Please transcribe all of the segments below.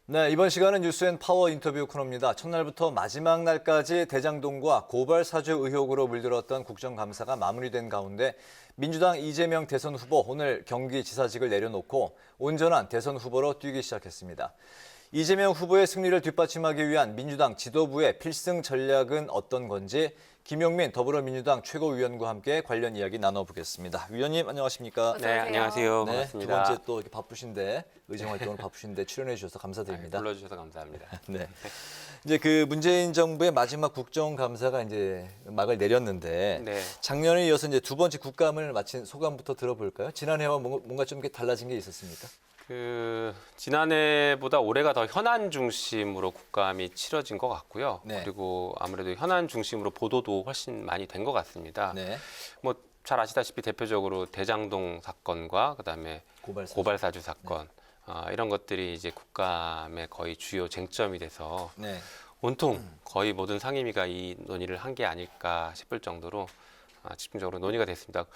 네, 이번 시간은 뉴스앤파워 인터뷰 코너입니다. 첫날부터 마지막 날까지 대장동과 고발 사주 의혹으로 물들었던 국정감사가 마무리된 가운데 민주당 이재명 대선 후보 오늘 경기지사직을 내려놓고 온전한 대선 후보로 뛰기 시작했습니다. 이재명 후보의 승리를 뒷받침하기 위한 민주당 지도부의 필승 전략은 어떤 건지 김용민 더불어민주당 최고위원과 함께 관련 이야기 나눠보겠습니다. 위원님 안녕하십니까? 네, 안녕하세요. 네, 반갑습니다. 두 번째 또 이렇게 바쁘신데 의정활동을 바쁘신데 출연해 주셔서 감사드립니다. 불러주셔서 감사합니다. 네. 이제 그 문재인 정부의 마지막 국정감사가 이제 막을 내렸는데 네. 작년에 이어서 이제 두 번째 국감을 마친 소감부터 들어볼까요? 지난해와 뭔가 좀 이렇게 달라진 게 있었습니까? 지난해보다 올해가 더 현안 중심으로 국감이 치러진 것 같고요. 네. 그리고 아무래도 현안 중심으로 보도도 훨씬 많이 된 것 같습니다. 네. 뭐 잘 아시다시피 대표적으로 대장동 사건과 그다음에 고발사주 사건 이런 것들이 이제 국감의 거의 주요 쟁점이 돼서 네. 온통 거의 모든 상임위가 이 논의를 한 게 아닐까 싶을 정도로 집중적으로 논의가 됐습니다.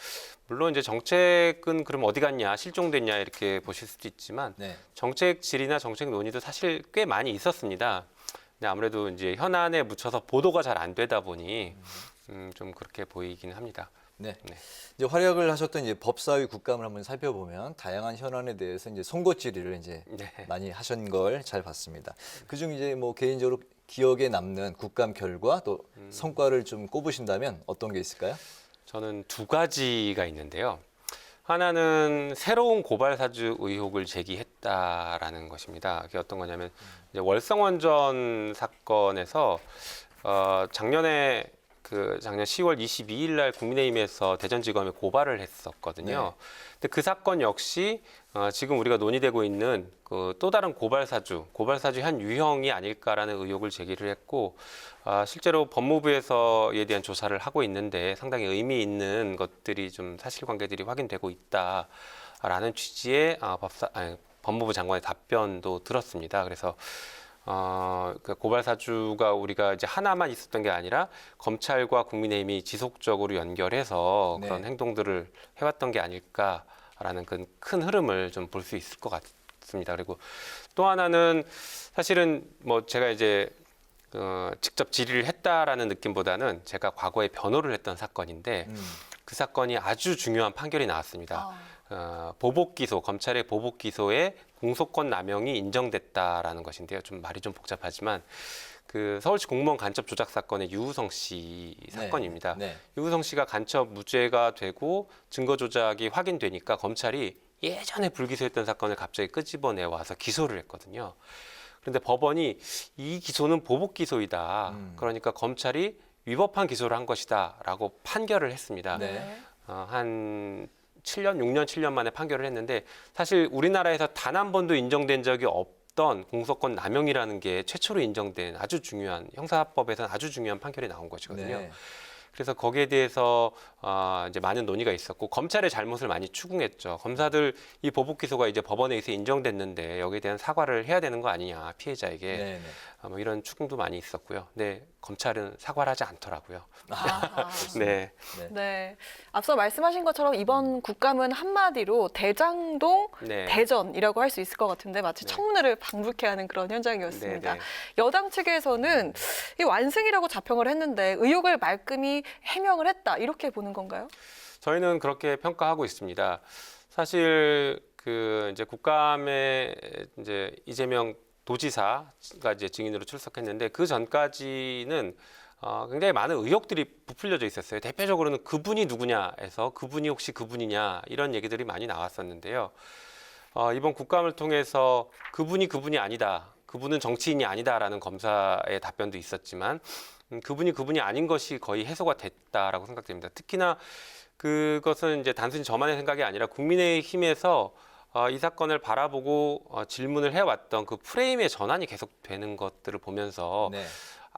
물론 이제 정책은 그럼 어디 갔냐, 실종됐냐 이렇게 보실 수도 있지만 네. 정책 질이나 정책 논의도 사실 꽤 많이 있었습니다. 근데 아무래도 이제 현안에 묻혀서 보도가 잘 안 되다 보니 좀 그렇게 보이긴 합니다. 네. 네. 이제 활약을 하셨던 이제 법사위 국감을 한번 살펴보면 다양한 현안에 대해서 이제 송곳 질의를 이제 네. 많이 하신 걸 잘 봤습니다. 그중 이제 뭐 개인적으로 기억에 남는 국감 결과 또 성과를 좀 꼽으신다면 어떤 게 있을까요? 저는 두 가지가 있는데요. 하나는 새로운 고발 사주 의혹을 제기했다라는 것입니다. 그게 어떤 거냐면 이제 월성원전 사건에서 작년 10월 22일 날 국민의힘에서 대전지검에 고발을 했었거든요. 네. 근데 그 사건 역시 지금 우리가 논의되고 있는 그 또 다른 고발 사주 한 유형이 아닐까라는 의혹을 제기를 했고 실제로 법무부에서 이에 대한 조사를 하고 있는데 상당히 의미 있는 것들이 좀 사실관계들이 확인되고 있다라는 취지의 법무부 장관의 답변도 들었습니다. 그래서 그 고발 사주가 우리가 이제 하나만 있었던 게 아니라 검찰과 국민의힘이 지속적으로 연결해서 네. 그런 행동들을 해왔던 게 아닐까라는 큰 흐름을 좀 볼 수 있을 것 같습니다. 그리고 또 하나는 사실은 뭐 제가 이제 직접 질의를 했다라는 느낌보다는 제가 과거에 변호를 했던 사건인데 그 사건이 아주 중요한 판결이 나왔습니다. 보복 기소, 검찰의 보복 기소에 공소권 남용이 인정됐다라는 것인데요. 좀 말이 좀 복잡하지만 그 서울시 공무원 간첩 조작 사건의 유우성 씨 사건입니다. 네. 유우성 씨가 간첩 무죄가 되고 증거 조작이 확인되니까 검찰이 예전에 불기소했던 사건을 갑자기 끄집어내 와서 기소를 했거든요. 그런데 법원이 이 기소는 보복 기소이다. 그러니까 검찰이 위법한 기소를 한 것이다라고 판결을 했습니다. 네. 한 6년, 7년 만에 판결을 했는데 사실 우리나라에서 단 한 번도 인정된 적이 없던 공소권 남용이라는 게 최초로 인정된 아주 중요한 형사법에서는 아주 중요한 판결이 나온 것이거든요. 네. 그래서 거기에 대해서 이제 많은 논의가 있었고 검찰의 잘못을 많이 추궁했죠. 검사들 이 보복 기소가 이제 법원에 의해서 인정됐는데 여기에 대한 사과를 해야 되는 거 아니냐 피해자에게 네. 뭐 이런 추궁도 많이 있었고요. 네, 검찰은 사과를 하지 않더라고요. 네. 네. 앞서 말씀하신 것처럼 이번 국감은 한마디로 대장동 네. 대전이라고 할 수 있을 것 같은데 마치 네. 청문회를 방불케 하는 그런 현장이었습니다. 네, 네. 여당 측에서는 이 완승이라고 자평을 했는데 의혹을 말끔히 해명을 했다 이렇게 보는 건가요? 저희는 그렇게 평가하고 있습니다. 사실 이제 국감에 이제 이재명 도지사가 이제 증인으로 출석했는데 그 전까지는 굉장히 많은 의혹들이 부풀려져 있었어요. 대표적으로는 그분이 누구냐에서 그분이 혹시 그분이냐 이런 얘기들이 많이 나왔었는데요. 이번 국감을 통해서 그분이 아니다. 그분은 정치인이 아니다라는 검사의 답변도 있었지만 그분이 아닌 것이 거의 해소가 됐다라고 생각됩니다. 특히나 그것은 이제 단순히 저만의 생각이 아니라 국민의힘에서 이 사건을 바라보고 질문을 해왔던 그 프레임의 전환이 계속되는 것들을 보면서 네.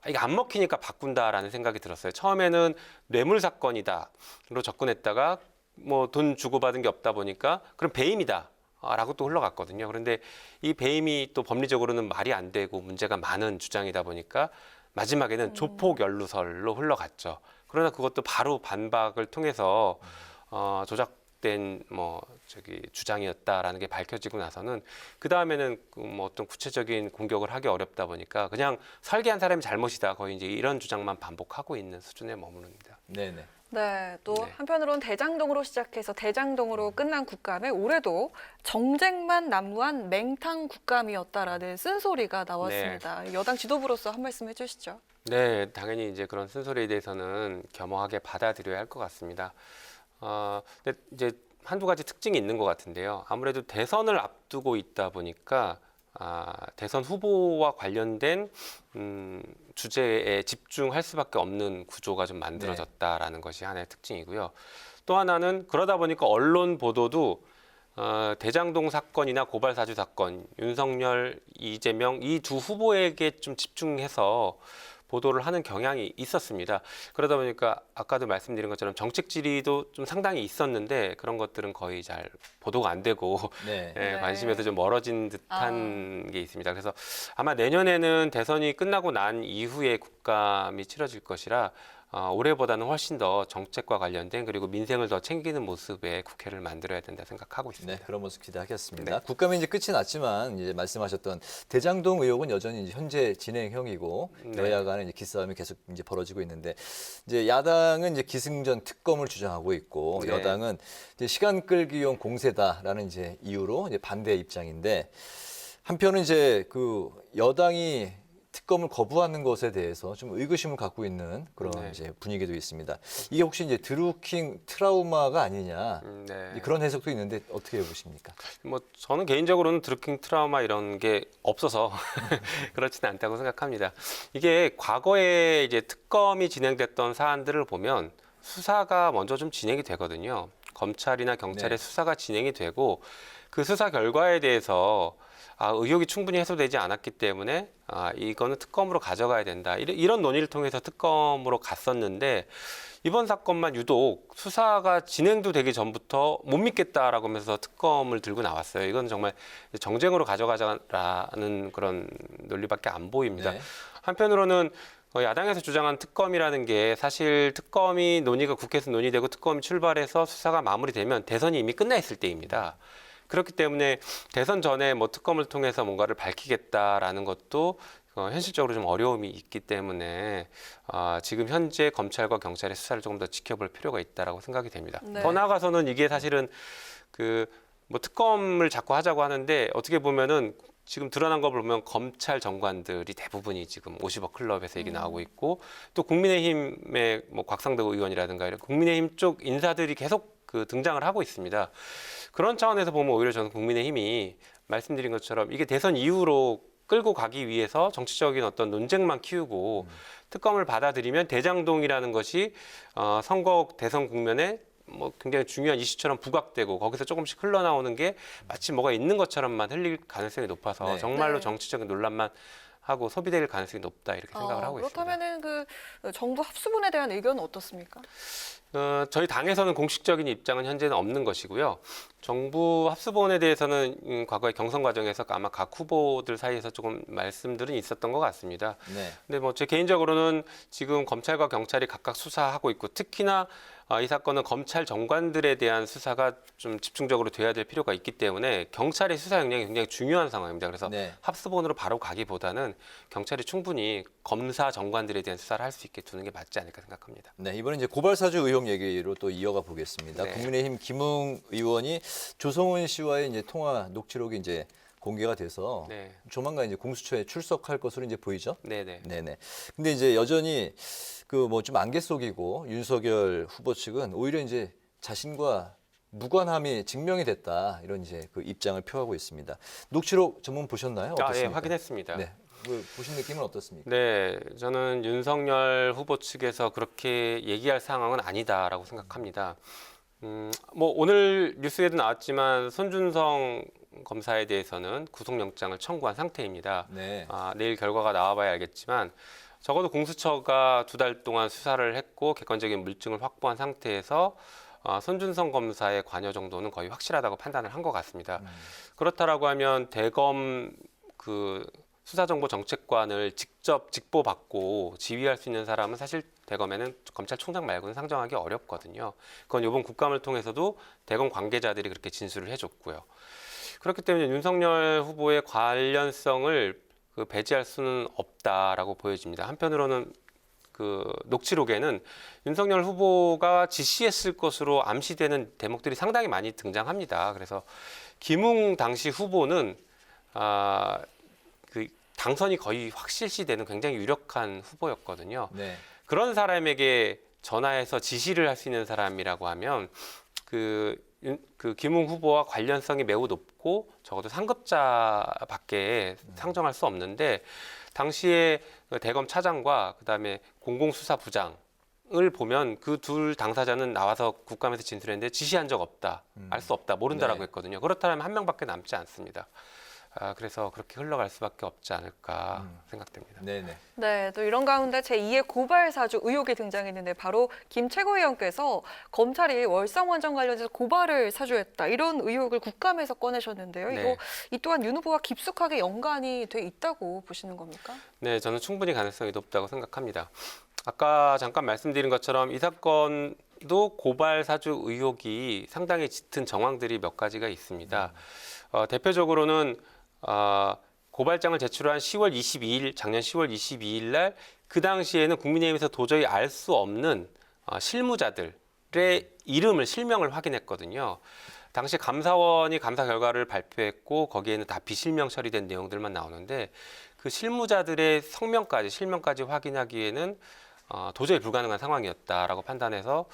이게 안 먹히니까 바꾼다라는 생각이 들었어요. 처음에는 뇌물 사건이다로 접근했다가 뭐 돈 주고받은 게 없다 보니까 그럼 배임이다. 라고 또 흘러갔거든요. 그런데 이 배임이 또 법리적으로는 말이 안 되고 문제가 많은 주장이다 보니까 마지막에는 조폭 연루설로 흘러갔죠. 그러나 그것도 바로 반박을 통해서 조작 왜곡된 주장이었다라는 게 밝혀지고 나서는 그 다음에는 어떤 구체적인 공격을 하기 어렵다 보니까 그냥 설계한 사람이 잘못이다, 거의 이제 이런 주장만 반복하고 있는 수준에 머무릅니다. 네네. 네, 또 네. 한편으로는 대장동으로 시작해서 대장동으로 끝난 국감에 올해도 정쟁만 난무한 맹탕 국감이었다라는 쓴소리가 나왔습니다. 여당 지도부로서 한 말씀 해주시죠. 네, 당연히 이제 그런 쓴소리에 대해서는 겸허하게 받아들여야 할 것 같습니다. 근데 이제 한두 가지 특징이 있는 것 같은데요. 아무래도 대선을 앞두고 있다 보니까 대선 후보와 관련된 주제에 집중할 수밖에 없는 구조가 좀 만들어졌다라는 것이 하나의 특징이고요. 또 하나는 그러다 보니까 언론 보도도 대장동 사건이나 고발 사주 사건, 윤석열, 이재명 이 두 후보에게 좀 집중해서 보도를 하는 경향이 있었습니다. 그러다 보니까 아까도 말씀드린 것처럼 정책 질의도 좀 상당히 있었는데 그런 것들은 거의 잘 보도가 안 되고 네. 네. 관심에서 좀 멀어진 듯한 게 있습니다. 그래서 아마 내년에는 대선이 끝나고 난 이후에 국감이 치러질 것이라 올해보다는 훨씬 더 정책과 관련된 그리고 민생을 더 챙기는 모습의 국회를 만들어야 된다 생각하고 있습니다. 네, 그런 모습 기대하겠습니다. 네. 국감이 이제 끝이 났지만 이제 말씀하셨던 대장동 의혹은 여전히 이제 현재 진행형이고 네. 여야 간의 이제 기싸움이 계속 이제 벌어지고 있는데 이제 야당은 이제 기승전 특검을 주장하고 있고 네. 여당은 이제 시간 끌기용 공세다라는 이제 이유로 이제 반대 입장인데 한편은 이제 그 여당이 특검을 거부하는 것에 대해서 좀 의구심을 갖고 있는 그런 네. 이제 분위기도 있습니다. 이게 혹시 이제 드루킹 트라우마가 아니냐 네. 그런 해석도 있는데 어떻게 보십니까? 저는 개인적으로는 드루킹 트라우마 이런 게 없어서 그렇지는 않다고 생각합니다. 이게 과거에 이제 특검이 진행됐던 사안들을 보면 수사가 먼저 좀 진행이 되거든요. 검찰이나 경찰의 네. 수사가 진행이 되고 그 수사 결과에 대해서 의혹이 충분히 해소되지 않았기 때문에 이거는 특검으로 가져가야 된다. 이런 논의를 통해서 특검으로 갔었는데 이번 사건만 유독 수사가 진행도 되기 전부터 못 믿겠다라고 하면서 특검을 들고 나왔어요. 이건 정말 정쟁으로 가져가자라는 그런 논리밖에 안 보입니다. 네. 한편으로는 야당에서 주장한 특검이라는 게 사실 특검이 논의가 국회에서 논의되고 특검이 출발해서 수사가 마무리되면 대선이 이미 끝나 있을 때입니다. 그렇기 때문에 대선 전에 특검을 통해서 뭔가를 밝히겠다라는 것도 현실적으로 좀 어려움이 있기 때문에 지금 현재 검찰과 경찰의 수사를 조금 더 지켜볼 필요가 있다라고 생각이 됩니다. 네. 더 나아가서는 이게 사실은 특검을 자꾸 하자고 하는데 어떻게 보면은 지금 드러난 거 보면 검찰 정관들이 대부분이 지금 50억 클럽에서 얘기 나오고 있고 또 국민의힘의 곽상도 의원이라든가 이런 국민의힘 쪽 인사들이 계속 등장을 하고 있습니다. 그런 차원에서 보면 오히려 저는 국민의힘이 말씀드린 것처럼 이게 대선 이후로 끌고 가기 위해서 정치적인 어떤 논쟁만 키우고 특검을 받아들이면 대장동이라는 것이 선거 대선 국면에 굉장히 중요한 이슈처럼 부각되고 거기서 조금씩 흘러나오는 게 마치 뭐가 있는 것처럼만 흘릴 가능성이 높아서 네. 정말로 네. 정치적인 논란만 하고 소비될 가능성이 높다 이렇게 생각을 하고 있습니다. 그렇다면은 정부 합수분에 대한 의견은 어떻습니까? 저희 당에서는 공식적인 입장은 현재는 없는 것이고요. 정부 합수본에 대해서는 과거의 경선 과정에서 아마 각 후보들 사이에서 조금 말씀들은 있었던 것 같습니다. 네. 근데 제 개인적으로는 지금 검찰과 경찰이 각각 수사하고 있고 특히나 이 사건은 검찰 정관들에 대한 수사가 좀 집중적으로 돼야 될 필요가 있기 때문에 경찰의 수사 역량이 굉장히 중요한 상황입니다. 그래서 네. 합수본으로 바로 가기보다는 경찰이 충분히 검사 정관들에 대한 수사를 할 수 있게 두는 게 맞지 않을까 생각합니다. 네, 이번에 이제 고발 사주 의혹 얘기로 또 이어가 보겠습니다. 네. 국민의힘 김웅 의원이 조성은 씨와의 이제 통화 녹취록이 이제 공개가 돼서 네, 조만간 이제 공수처에 출석할 것으로 이제 보이죠. 네네. 네네. 근데 이제 여전히 좀 안개 속이고 윤석열 후보 측은 오히려 이제 자신과 무관함이 증명이 됐다 이런 이제 입장을 표하고 있습니다. 녹취록 전문 보셨나요? 예, 어떻습니까? 확인했습니다. 네. 보신 느낌은 어떻습니까? 네, 저는 윤석열 후보 측에서 그렇게 얘기할 상황은 아니다라고 생각합니다. 오늘 뉴스에도 나왔지만 손준성 검사에 대해서는 구속영장을 청구한 상태입니다. 네. 내일 결과가 나와봐야 알겠지만 적어도 공수처가 2달 동안 수사를 했고 객관적인 물증을 확보한 상태에서 손준성 검사의 관여 정도는 거의 확실하다고 판단을 한 것 같습니다. 그렇다라고 하면 대검 수사정보정책관을 직접 직보받고 지휘할 수 있는 사람은 사실 대검에는 검찰총장 말고는 상정하기 어렵거든요. 그건 이번 국감을 통해서도 대검 관계자들이 그렇게 진술을 해줬고요. 그렇기 때문에 윤석열 후보의 관련성을 배제할 수는 없다라고 보여집니다. 한편으로는 그 녹취록에는 윤석열 후보가 지시했을 것으로 암시되는 대목들이 상당히 많이 등장합니다. 그래서 김웅 당시 후보는 그 당선이 거의 확실시되는 굉장히 유력한 후보였거든요. 네. 그런 사람에게 전화해서 지시를 할 수 있는 사람이라고 하면 그 김웅 후보와 관련성이 매우 높고 적어도 상급자밖에 상정할 수 없는데 당시에 그 대검 차장과 그다음에 공공수사부장을 보면 그 둘 당사자는 나와서 국감에서 진술했는데 지시한 적 없다, 알 수 없다, 모른다라고 네. 했거든요. 그렇다면 한 명밖에 남지 않습니다. 그래서 그렇게 흘러갈 수밖에 없지 않을까 생각됩니다. 네네. 네, 또 이런 가운데 제2의 고발 사주 의혹이 등장했는데 바로 김 최고위원께서 검찰이 월성 원전 관련해서 고발을 사주했다 이런 의혹을 국감에서 꺼내셨는데요. 네. 이거 이 또한 윤 후보와 깊숙하게 연관이 돼 있다고 보시는 겁니까? 네, 저는 충분히 가능성이 높다고 생각합니다. 아까 잠깐 말씀드린 것처럼 이 사건도 고발 사주 의혹이 상당히 짙은 정황들이 몇 가지가 있습니다. 대표적으로는 고발장을 제출한 10월 22일, 작년 10월 22일 날 그 당시에는 국민의힘에서 도저히 알 수 없는 실무자들의 이름을 실명을 확인했거든요. 당시 감사원이 감사 결과를 발표했고 거기에는 다 비실명 처리된 내용들만 나오는데 그 실무자들의 성명까지 실명까지 확인하기에는 도저히 불가능한 상황이었다라고 판단해서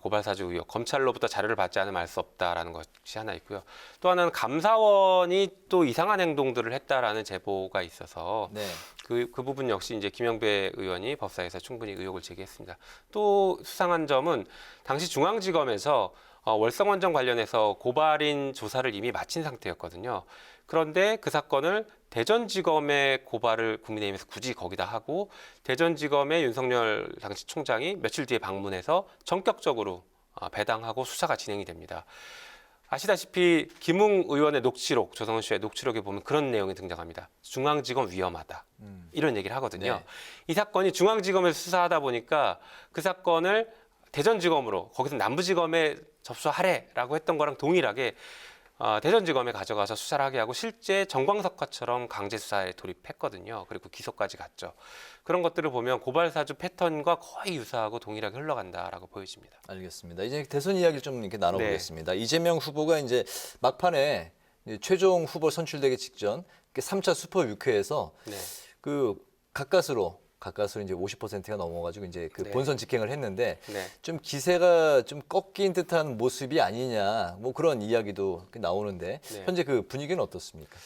고발사주 의혹, 검찰로부터 자료를 받지 않으면 알 수 없다라는 것이 하나 있고요. 또 하나는 감사원이 또 이상한 행동들을 했다라는 제보가 있어서 네. 그 부분 역시 이제 김영배 의원이 법사위에서 충분히 의혹을 제기했습니다. 또 수상한 점은 당시 중앙지검에서 월성원전 관련해서 고발인 조사를 이미 마친 상태였거든요. 그런데 그 사건을 대전지검에 고발을 국민의힘에서 굳이 거기다 하고 대전지검의 윤석열 당시 총장이 며칠 뒤에 방문해서 전격적으로 배당하고 수사가 진행이 됩니다. 아시다시피 김웅 의원의 녹취록, 조성은 씨의 녹취록에 보면 그런 내용이 등장합니다. 중앙지검 위험하다. 이런 얘기를 하거든요. 네. 이 사건이 중앙지검에서 수사하다 보니까 그 사건을 대전지검으로 거기서 남부지검에 접수하래라고 했던 거랑 동일하게 대전지검에 가져가서 수사를 하게 하고 실제 정광석화처럼 강제 수사에 돌입했거든요. 그리고 기소까지 갔죠. 그런 것들을 보면 고발 사주 패턴과 거의 유사하고 동일하게 흘러간다라고 보여집니다. 알겠습니다. 이제 대선 이야기를 좀 이렇게 나눠보겠습니다. 이재명 후보가 이제 막판에 이제 최종 후보 선출되기 직전 3차 슈퍼 6회에서 네. 그 가까스로 이제 50%가 넘어가지고 이제 그 네. 본선 직행을 했는데 네. 좀 기세가 좀 꺾인 듯한 모습이 아니냐 뭐 그런 이야기도 나오는데 네. 현재 그 분위기는 어떻습니까?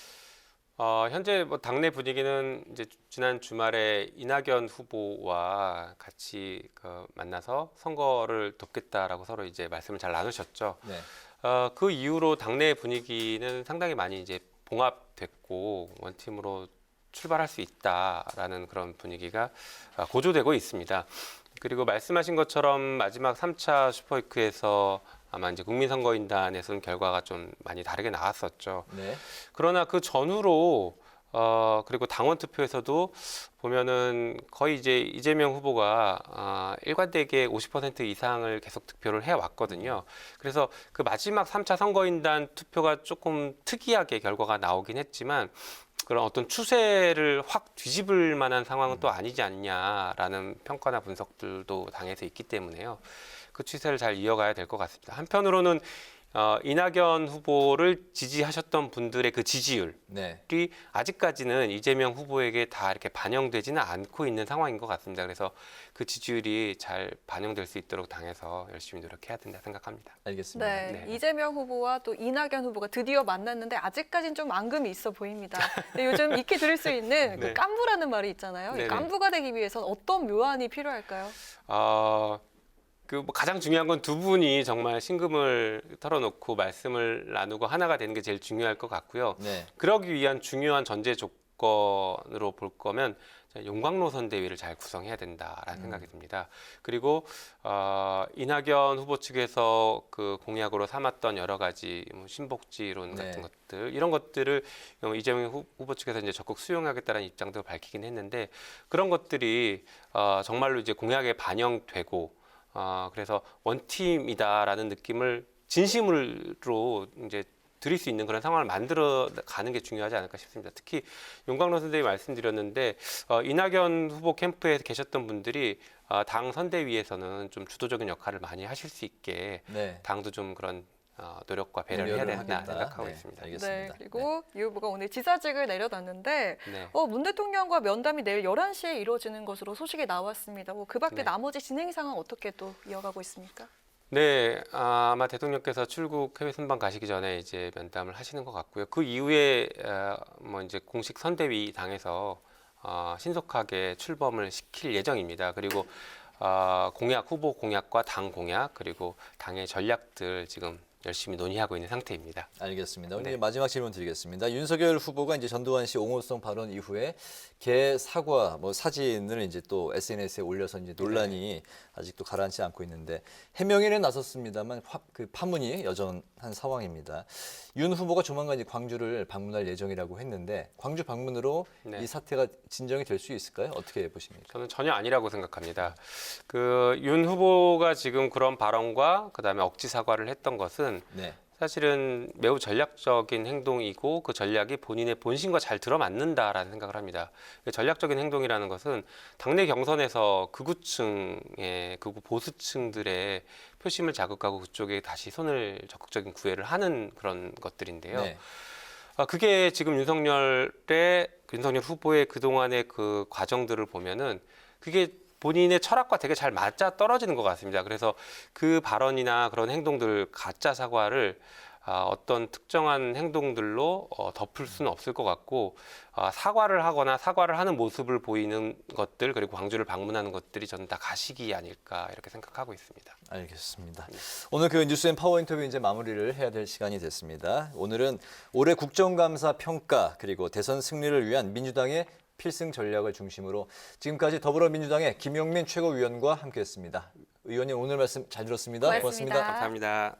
현재 뭐 당내 분위기는 이제 지난 주말에 이낙연 후보와 같이 만나서 선거를 돕겠다라고 서로 이제 말씀을 잘 나누셨죠. 네. 그 이후로 당내 분위기는 상당히 많이 이제 봉합됐고 원팀으로 출발할 수 있다라는 그런 분위기가 고조되고 있습니다. 그리고 말씀하신 것처럼 마지막 3차 슈퍼위크에서 아마 이제 국민선거인단에서는 결과가 좀 많이 다르게 나왔었죠. 네. 그러나 그 전후로 그리고 당원 투표에서도 보면은 거의 이제 이재명 후보가 일관되게 50% 이상을 계속 득표를 해왔거든요. 그래서 그 마지막 3차 선거인단 투표가 조금 특이하게 결과가 나오긴 했지만 그런 어떤 추세를 확 뒤집을 만한 상황은 또 아니지 않냐라는 평가나 분석들도 당에서 있기 때문에요. 그 추세를 잘 이어가야 될 것 같습니다. 한편으로는 이낙연 후보를 지지하셨던 분들의 그 지지율이 네. 아직까지는 이재명 후보에게 다 이렇게 반영되지는 않고 있는 상황인 것 같습니다. 그래서 그 지지율이 잘 반영될 수 있도록 당에서 열심히 노력해야 된다 생각합니다. 알겠습니다. 네, 네. 이재명 후보와 또 이낙연 후보가 드디어 만났는데 아직까지는 좀 앙금이 있어 보입니다. 근데 요즘 익히 들을 수 있는 그 네. 깐부라는 말이 있잖아요. 이 네네. 깐부가 되기 위해서는 어떤 묘안이 필요할까요? 뭐 가장 중요한 건 두 분이 정말 신금을 털어놓고 말씀을 나누고 하나가 되는 게 제일 중요할 것 같고요. 네. 그러기 위한 중요한 전제 조건으로 볼 거면 용광로 선대위를 잘 구성해야 된다라는 생각이 듭니다. 그리고 이낙연 후보 측에서 그 공약으로 삼았던 여러 가지 뭐 신복지론 같은 네. 것들 이런 것들을 이재명 후보 측에서 이제 적극 수용하겠다는 입장도 밝히긴 했는데 그런 것들이 정말로 이제 공약에 반영되고 그래서 원팀이다라는 느낌을 진심으로 이제 드릴 수 있는 그런 상황을 만들어 가는 게 중요하지 않을까 싶습니다. 특히 용광로 선대위 말씀드렸는데 이낙연 후보 캠프에 계셨던 분들이 당 선대위에서는 좀 주도적인 역할을 많이 하실 수 있게 네. 당도 좀 그런 노력과 배려를 해야 된다 생각하고 있습니다. 알겠습니다. 네, 그리고 이 후보가 오늘 지사직을 내려놨는데 네. 문 대통령과 면담이 내일 11시에 이루어지는 것으로 소식이 나왔습니다. 그 밖에 네. 나머지 진행 상황 어떻게 또 이어가고 있습니까? 네, 아마 대통령께서 출국 해외 순방 가시기 전에 이제 면담을 하시는 것 같고요. 그 이후에 뭐 이제 공식 선대위 당에서 신속하게 출범을 시킬 예정입니다. 그리고 공약, 후보 공약과 당 공약 그리고 당의 전략들 지금 열심히 논의하고 있는 상태입니다. 알겠습니다. 오늘 네. 마지막 질문 드리겠습니다. 윤석열 후보가 이제 전두환 씨 옹호성 발언 이후에 개 사과 뭐 사진을 이제 또 SNS에 올려서 이제 논란이 아직도 가라앉지 않고 있는데 해명에는 나섰습니다만 그 파문이 여전한 상황입니다. 윤 후보가 조만간 이제 광주를 방문할 예정이라고 했는데 광주 방문으로 네. 이 사태가 진정이 될 수 있을까요? 어떻게 보십니까? 저는 전혀 아니라고 생각합니다. 그 윤 후보가 지금 그런 발언과 그다음에 억지 사과를 했던 것은 네. 사실은 매우 전략적인 행동이고 그 전략이 본인의 본심과 잘 들어맞는다라는 생각을 합니다. 전략적인 행동이라는 것은 당내 경선에서 극우층의 극우 보수층들의 표심을 자극하고 그쪽에 다시 손을 적극적인 구애를 하는 그런 것들인데요. 네. 그게 지금 윤석열 후보의 그동안의 그 과정들을 보면은 그게 본인의 철학과 되게 잘 맞아 떨어지는 것 같습니다. 그래서 그 발언이나 그런 행동들, 가짜 사과를 어떤 특정한 행동들로 덮을 수는 없을 것 같고 사과를 하거나 사과를 하는 모습을 보이는 것들 그리고 광주를 방문하는 것들이 저는 다 가식이 아닐까 이렇게 생각하고 있습니다. 알겠습니다. 오늘 그 뉴스앤 파워 인터뷰 이제 마무리를 해야 될 시간이 됐습니다. 오늘은 올해 국정감사 평가 그리고 대선 승리를 위한 민주당의 필승 전략을 중심으로 지금까지 더불어민주당의 김용민 최고위원과 함께했습니다. 의원님 오늘 말씀 잘 들었습니다. 고맙습니다. 감사합니다.